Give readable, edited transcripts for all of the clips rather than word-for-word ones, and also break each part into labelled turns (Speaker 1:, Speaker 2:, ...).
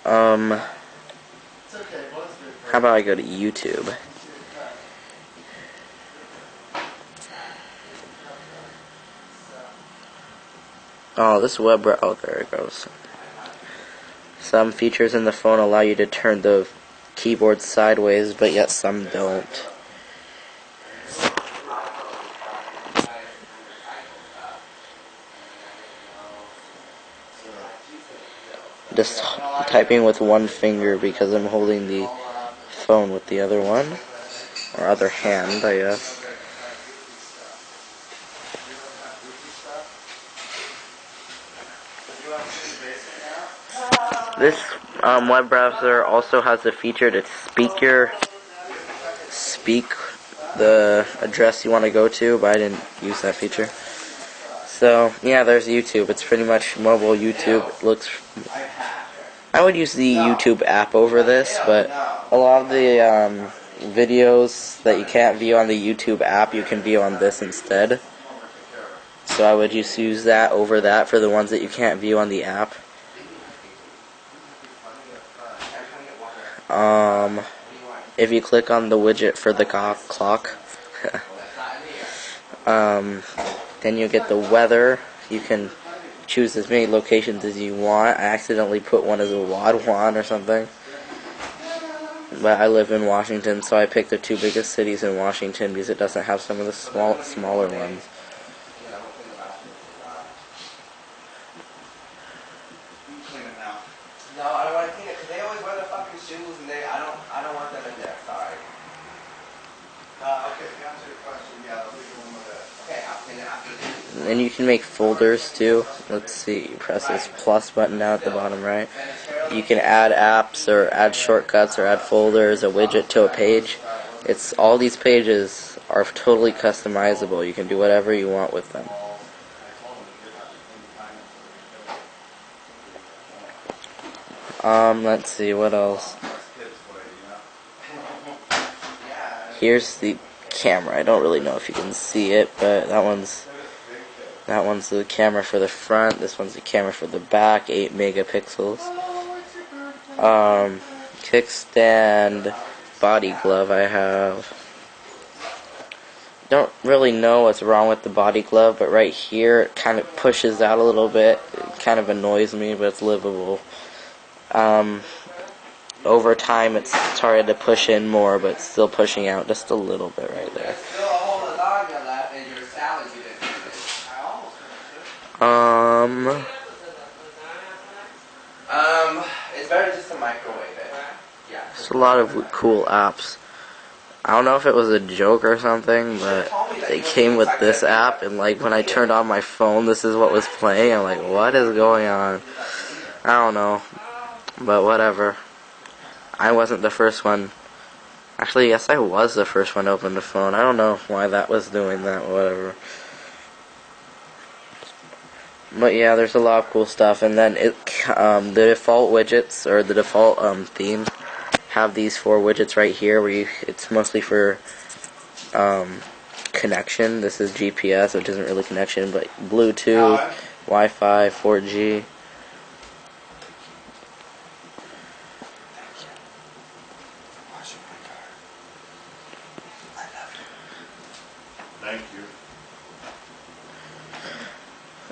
Speaker 1: How about I go to YouTube? Oh, this web browser. Oh, there it goes. Some features in the phone allow you to turn the keyboard sideways, but yet some don't. Just typing with one finger because I'm holding the phone with the other one, or other hand, I guess. This web browser also has the feature to speak the address you want to go to, but I didn't use that feature. So yeah, there's YouTube. It's pretty much mobile YouTube. It looks. I would use the YouTube app over this, but a lot of the videos that you can't view on the YouTube app, you can view on this instead. So I would just use that over that for the ones that you can't view on the app. If you click on the widget for the clock, then you get the weather. You can choose as many locations as you want. I accidentally put one as a Wadwan or something. But I live in Washington, so I picked the two biggest cities in Washington because it doesn't have some of the smaller ones.
Speaker 2: No, I don't want to clean it because they always wear their fucking shoes and I don't want them in there. Sorry. Okay, to answer your question, yeah, I'll leave one with it. Okay, I'll clean it after this.
Speaker 1: And you can make folders too. Let's see, you press this plus button down at the bottom right. You can add apps or add shortcuts or add folders, a widget to a page. All these pages are totally customizable. You can do whatever you want with them. Let's see, what else? Here's the camera. I don't really know if you can see it, but that one's the camera for the front. This one's the camera for the back, 8 megapixels. Kickstand, body glove I have. Don't really know what's wrong with the body glove, but right here it kind of pushes out a little bit. It kind of annoys me, but it's livable. Over time it's started to push in more, but it's still pushing out just a little bit right there.
Speaker 2: It's better just to microwave it. Yeah.
Speaker 1: There's a lot of cool apps. I don't know if it was a joke or something, but they came with this app, and like when I turned on my phone, this is what was playing. I'm like, what is going on? I don't know. But whatever. I wasn't the first one. Actually, yes, I was the first one to open the phone. I don't know why that was doing that, whatever. But yeah, there's a lot of cool stuff. And then the default widgets, or the default themes, have these 4 widgets right here where it's mostly for connection. This is GPS, which isn't really connection, but Bluetooth, Wi-Fi, 4G.
Speaker 3: Thank you.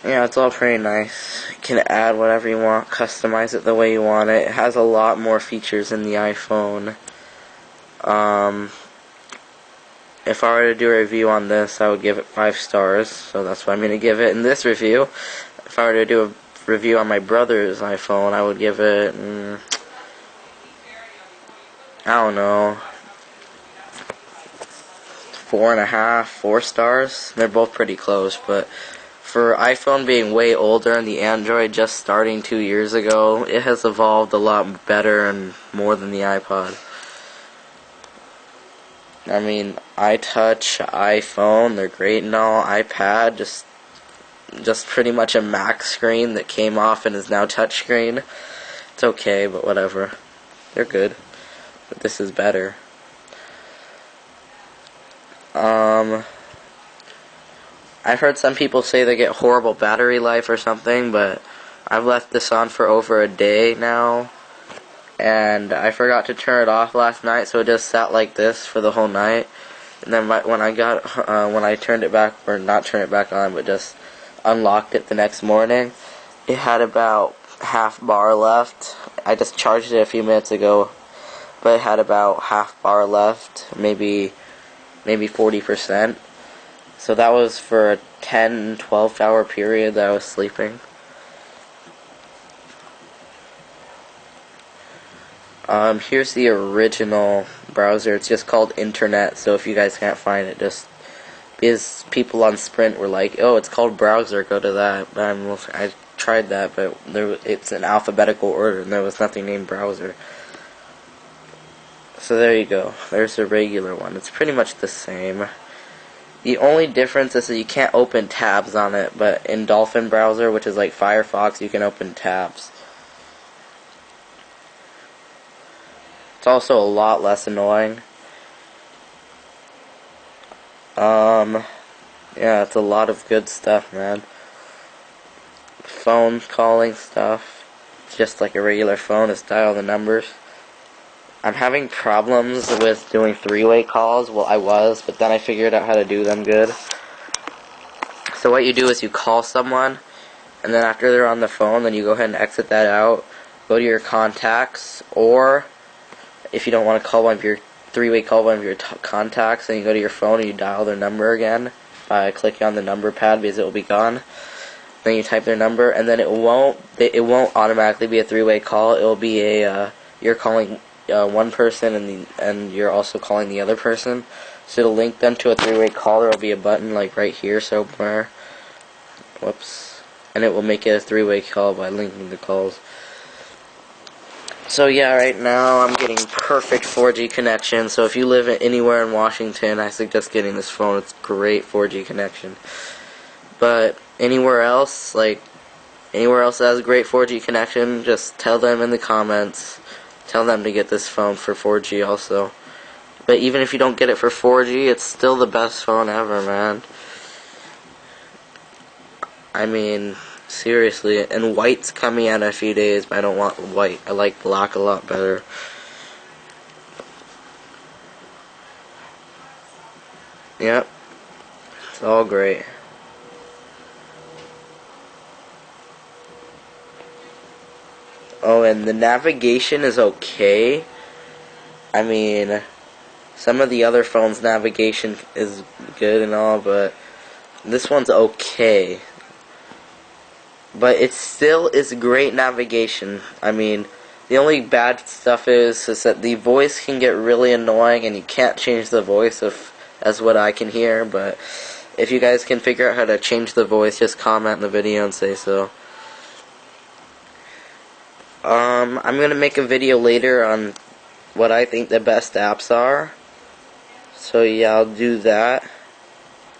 Speaker 1: Yeah, it's all pretty nice. You can add whatever you want, customize it the way you want it. It has a lot more features than the iPhone. If I were to do a review on this, I would give it 5 stars, so that's what I'm going to give it in this review. If I were to do a review on my brother's iPhone, I would give it, I don't know, 4.5, 4 stars. They're both pretty close, but for iPhone being way older and the Android just starting 2 years ago, it has evolved a lot better and more than the iPod. I mean, iTouch, iPhone, they're great and all. iPad, just pretty much a Mac screen that came off and is now touchscreen. It's okay, but whatever. They're good. But this is better. I've heard some people say they get horrible battery life or something, but I've left this on for over a day now, and I forgot to turn it off last night, so it just sat like this for the whole night. And then when I turned it back, or not turned it back on, but just unlocked it the next morning, it had about half bar left. I just charged it a few minutes ago, but it had about half bar left, maybe 40%. So that was for a 10-12 hour period that I was sleeping. Here's the original browser. It's just called Internet, so if you guys can't find it, just because people on Sprint were like, oh, it's called browser, go to that. But I tried that, but it's in alphabetical order, and there was nothing named browser. So there you go. There's a regular one. It's pretty much the same. The only difference is that you can't open tabs on it, but in Dolphin browser, which is like Firefox, you can open tabs. It's also a lot less annoying. Yeah, it's a lot of good stuff, man. Phone calling stuff. It's just like a regular phone, just dial the numbers. I'm having problems with doing three-way calls. Well, I was, but then I figured out how to do them good. So what you do is you call someone, and then after they're on the phone, then you go ahead and exit that out, go to your contacts, or if you don't want to call one of your three-way call one of your contacts, then you go to your phone and you dial their number again by clicking on the number pad because it will be gone. Then you type their number, and then it won't automatically be a three-way call. It will be a you're calling one person and you're also calling the other person. So to link them to a three-way call, there will be a button like right here somewhere. Whoops, and it will make it a three-way call by linking the calls. So yeah, right now I'm getting perfect 4G connection, so if you live anywhere in Washington, I suggest getting this phone. It's great 4G connection. But anywhere else that has a great 4G connection, just tell them in the comments. Tell them to get this phone for 4G also. But even if you don't get it for 4G, it's still the best phone ever, man. I mean, seriously, and white's coming out in a few days, but I don't want white. I like black a lot better. Yep. It's all great. Oh, and the navigation is okay. I mean, some of the other phones' navigation is good and all, but this one's okay. But it still is great navigation. I mean, the only bad stuff is that the voice can get really annoying and you can't change the voice as what I can hear. But if you guys can figure out how to change the voice, just comment in the video and say so. I'm gonna make a video later on what I think the best apps are. So yeah, I'll do that.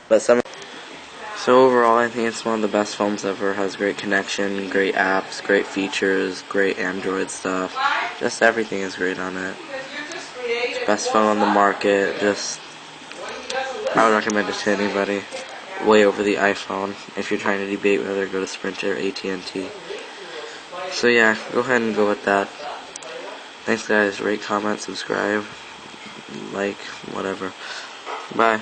Speaker 1: So overall, I think it's one of the best phones ever. Has great connection, great apps, great features, great Android stuff. Just everything is great on it. It's the best phone on the market. I would recommend it to anybody. Way over the iPhone. If you're trying to debate whether to go to Sprint or AT&T. So yeah, go ahead and go with that. Thanks guys. Rate, comment, subscribe, like, whatever. Bye.